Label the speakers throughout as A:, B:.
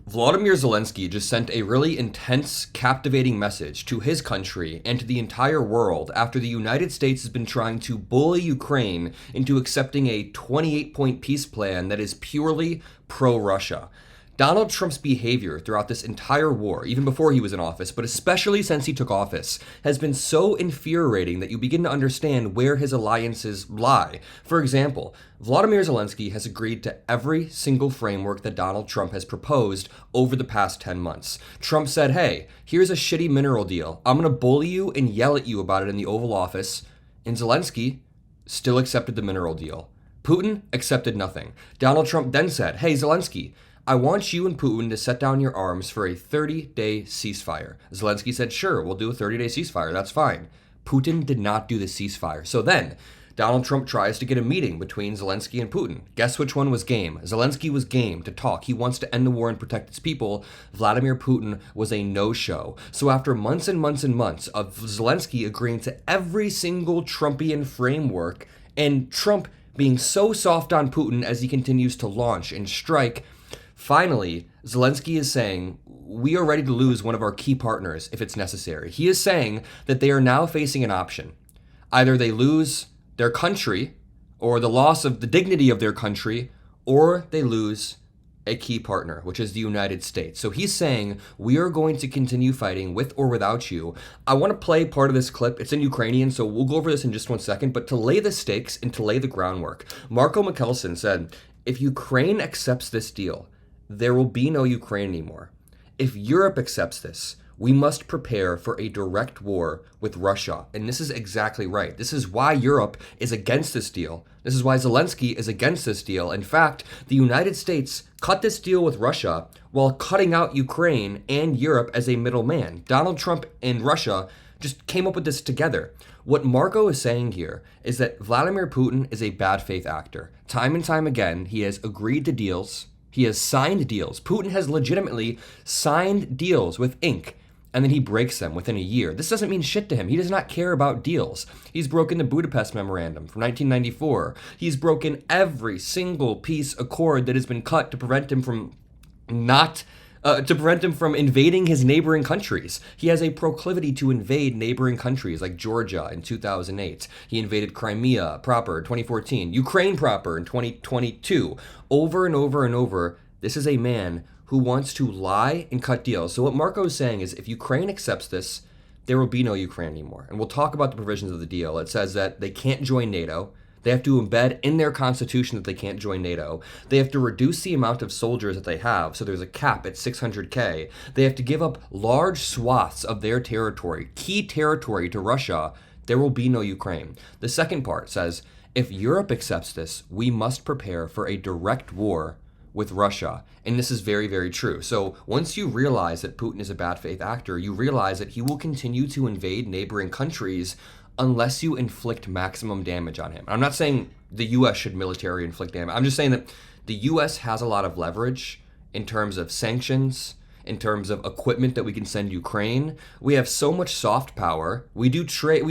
A: Volodymyr Zelenskyy just sent a really intense, captivating message to his country and to the entire world after the United States has been trying to bully Ukraine into accepting a 28-point peace plan that is purely pro-Russia. Donald Trump's behavior throughout this entire war, even before he was in office, but especially since he took office, has been so infuriating that you begin to understand where his alliances lie. For example, Volodymyr Zelenskyy has agreed to every single framework that Donald Trump has proposed over the past 10 months. Trump said, hey, here's a shitty mineral deal. I'm going to bully you and yell at you about it in the Oval Office. And Zelenskyy still accepted the mineral deal. Putin accepted nothing. Donald Trump then said, hey, Zelenskyy, I want you and Putin to set down your arms for a 30-day ceasefire. Zelenskyy said, sure, we'll do a 30-day ceasefire. That's fine. Putin did not do the ceasefire. So then, Donald Trump tries to get a meeting between Zelenskyy and Putin. Guess which one was game? Zelenskyy was game to talk. He wants to end the war and protect his people. Vladimir Putin was a no-show. So after months and months and months of Zelenskyy agreeing to every single Trumpian framework, and Trump being so soft on Putin as he continues to launch and strike, finally, Zelenskyy is saying, we are ready to lose one of our key partners if it's necessary. He is saying that they are now facing an option. Either they lose their country, or the loss of the dignity of their country, or they lose a key partner, which is the United States. So he's saying, we are going to continue fighting with or without you. I want to play part of this clip. It's in Ukrainian, so we'll go over this in just 1 second. But to lay the stakes and to lay the groundwork, Marco Michelson said, if Ukraine accepts this deal, there will be no Ukraine anymore. If Europe accepts this, we must prepare for a direct war with Russia. And this is exactly right. This is why Europe is against this deal. This is why Zelenskyy is against this deal. In fact, the United States cut this deal with Russia while cutting out Ukraine and Europe as a middleman. Donald Trump and Russia just came up with this together. What Marco is saying here is that Vladimir Putin is a bad faith actor. Time and time again, he has agreed to deals. He has signed deals. Putin has legitimately signed deals with ink, and then he breaks them within a year. This doesn't mean shit to him. He does not care about deals. He's broken the Budapest Memorandum from 1994. He's broken every single peace accord that has been cut to prevent him from invading his neighboring countries. He has a proclivity to invade neighboring countries like Georgia in 2008. He invaded Crimea proper in 2014, Ukraine proper in 2022. Over and over and over, this is a man who wants to lie and cut deals. So what Marco is saying is if Ukraine accepts this, there will be no Ukraine anymore. And we'll talk about the provisions of the deal. It says that they can't join NATO. They have to embed in their constitution that they can't join NATO. They have to reduce the amount of soldiers that they have, so there's a cap at 600K. They have to give up large swaths of their territory, key territory, to Russia. There will be no Ukraine. The second part says, if Europe accepts this, we must prepare for a direct war with Russia. And this is very, very true. So once you realize that Putin is a bad faith actor, you realize that he will continue to invade neighboring countries unless you inflict maximum damage on him. I'm not saying the U.S. should military inflict damage. I'm just saying that the U.S. has a lot of leverage in terms of sanctions, in terms of equipment that we can send Ukraine. We have so much soft power. We trade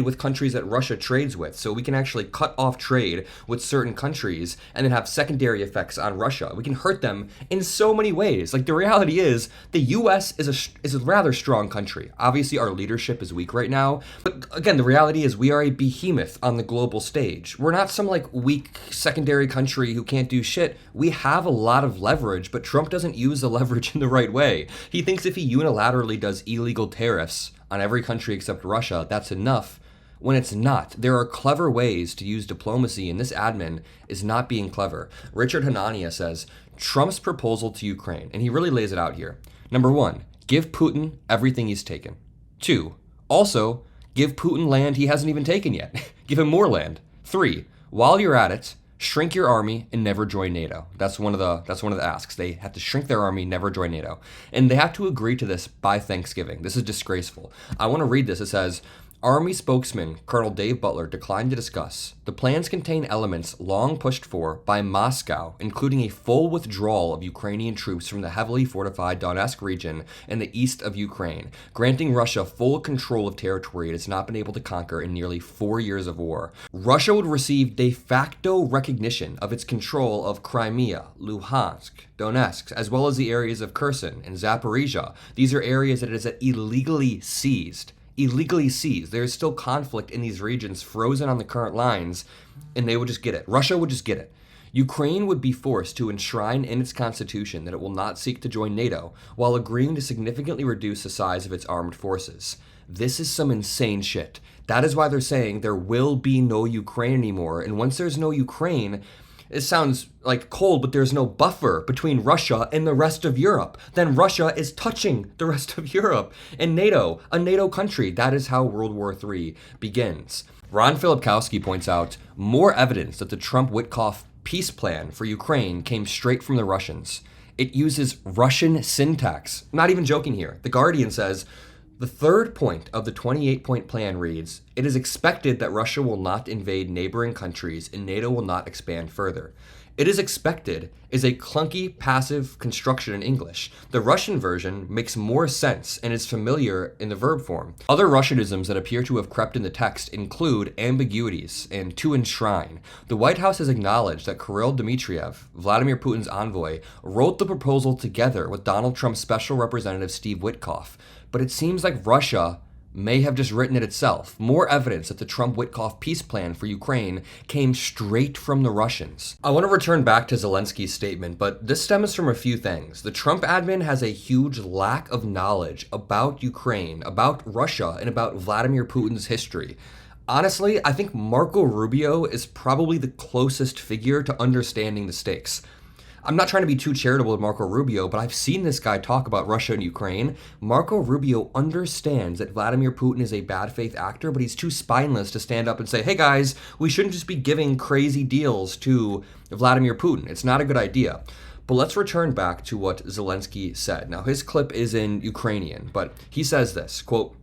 A: with countries that Russia trades with, so we can actually cut off trade with certain countries and then have secondary effects on Russia. We can hurt them in so many ways. Like, the reality is the US is a rather strong country. Obviously our leadership is weak right now, but again, the reality is we are a behemoth on the global stage. We're not some like weak secondary country who can't do shit. We have a lot of leverage, but Trump doesn't use the leverage in the right way. He thinks if he unilaterally does illegal tariffs on every country except Russia, that's enough, when it's not. There are clever ways to use diplomacy, and this admin is not being clever. Richard Hanania says, Trump's proposal to Ukraine, and he really lays it out here. Number 1, give Putin everything he's taken. 2, also give Putin land he hasn't even taken yet. Give him more land. 3, while you're at it, shrink your army and never join NATO. That's one of the asks. They have to shrink their army, never join NATO. And they have to agree to this by Thanksgiving. This is disgraceful. I want to read this. It says, Army spokesman Colonel Dave Butler declined to discuss. The plans contain elements long pushed for by Moscow, including a full withdrawal of Ukrainian troops from the heavily fortified Donetsk region in the east of Ukraine, granting Russia full control of territory it has not been able to conquer in nearly 4 years of war. Russia would receive de facto recognition of its control of Crimea, Luhansk, Donetsk, as well as the areas of Kherson and Zaporizhia. These are areas that it has illegally seized. There is still conflict in these regions frozen on the current lines, and they would just get it. Russia would just get it. Ukraine would be forced to enshrine in its constitution that it will not seek to join NATO, while agreeing to significantly reduce the size of its armed forces. This is some insane shit. That is why they're saying there will be no Ukraine anymore, and once there's no Ukraine, it sounds like cold, but there's no buffer between Russia and the rest of Europe. Then Russia is touching the rest of Europe and NATO, a NATO country. That is how World War III begins. Ron Filipkowski points out more evidence that the Trump-Witkoff peace plan for Ukraine came straight from the Russians. It uses Russian syntax. I'm not even joking here. The Guardian says, the third point of the 28-point plan reads, it is expected that Russia will not invade neighboring countries and NATO will not expand further. It is expected is a clunky, passive construction in English. The Russian version makes more sense and is familiar in the verb form. Other Russianisms that appear to have crept in the text include ambiguities and to enshrine. The White House has acknowledged that Kirill Dmitriev, Vladimir Putin's envoy, wrote the proposal together with Donald Trump's special representative Steve Witkoff. But it seems like Russia may have just written it itself. More evidence that the Trump-Witkoff peace plan for Ukraine came straight from the Russians. I want to return back to Zelensky's statement, but this stems from a few things. The Trump admin has a huge lack of knowledge about Ukraine, about Russia, and about Vladimir Putin's history. Honestly, I think Marco Rubio is probably the closest figure to understanding the stakes. I'm not trying to be too charitable with Marco Rubio, but I've seen this guy talk about Russia and Ukraine. Marco Rubio understands that Vladimir Putin is a bad faith actor, but he's too spineless to stand up and say, hey guys, we shouldn't just be giving crazy deals to Vladimir Putin. It's not a good idea. But let's return back to what Zelenskyy said. Now, his clip is in Ukrainian, but he says this, quote,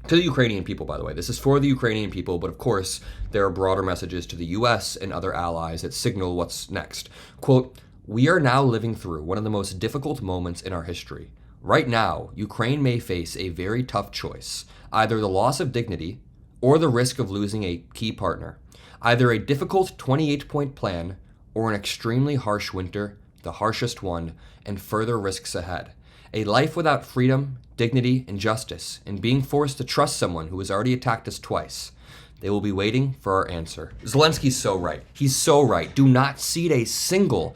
A: to the Ukrainian people, by the way. This is for the Ukrainian people, but of course, there are broader messages to the US and other allies that signal what's next. Quote, we are now living through one of the most difficult moments in our history. Right now, Ukraine may face a very tough choice, either the loss of dignity or the risk of losing a key partner, either a difficult 28-point plan or an extremely harsh winter, the harshest one, and further risks ahead. A life without freedom, dignity, and justice, and being forced to trust someone who has already attacked us twice. They will be waiting for our answer. Zelensky's so right. He's so right. Do not cede a single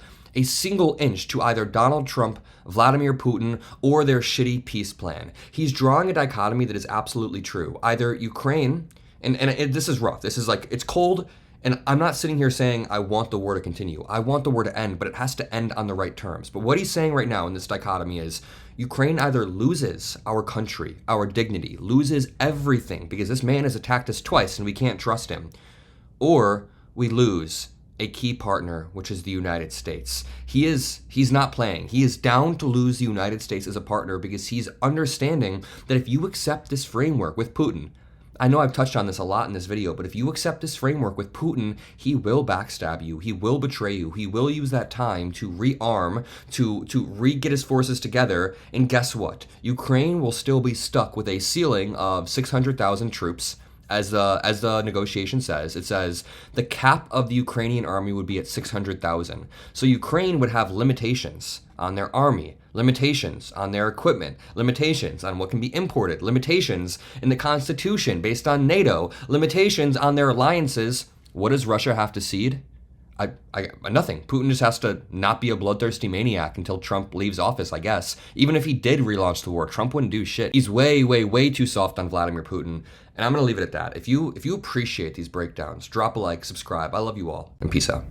A: inch to either Donald Trump, Vladimir Putin, or their shitty peace plan. He's drawing a dichotomy that is absolutely true. Either Ukraine, and this is rough. This is like, it's cold, and I'm not sitting here saying I want the war to continue. I want the war to end, but it has to end on the right terms. But what he's saying right now in this dichotomy is Ukraine either loses our country, our dignity, loses everything because this man has attacked us twice and we can't trust him, or we lose a key partner, which is the United States. He's not playing. He is down to lose the United States as a partner because he's understanding that if you accept this framework with Putin, I know I've touched on this a lot in this video, but if you accept this framework with Putin, he will backstab you, he will betray you, he will use that time to rearm, to re-get his forces together, and guess what? Ukraine will still be stuck with a ceiling of 600,000 troops. As the negotiation says, it says the cap of the Ukrainian army would be at 600,000. So Ukraine would have limitations on their army, limitations on their equipment, limitations on what can be imported, limitations in the constitution based on NATO, limitations on their alliances. What does Russia have to cede? Nothing. Putin just has to not be a bloodthirsty maniac until Trump leaves office, I guess. Even if he did relaunch the war, Trump wouldn't do shit. He's way, way, way too soft on Vladimir Putin. And I'm going to leave it at that. If you appreciate these breakdowns, drop a like, subscribe. I love you all, and peace out.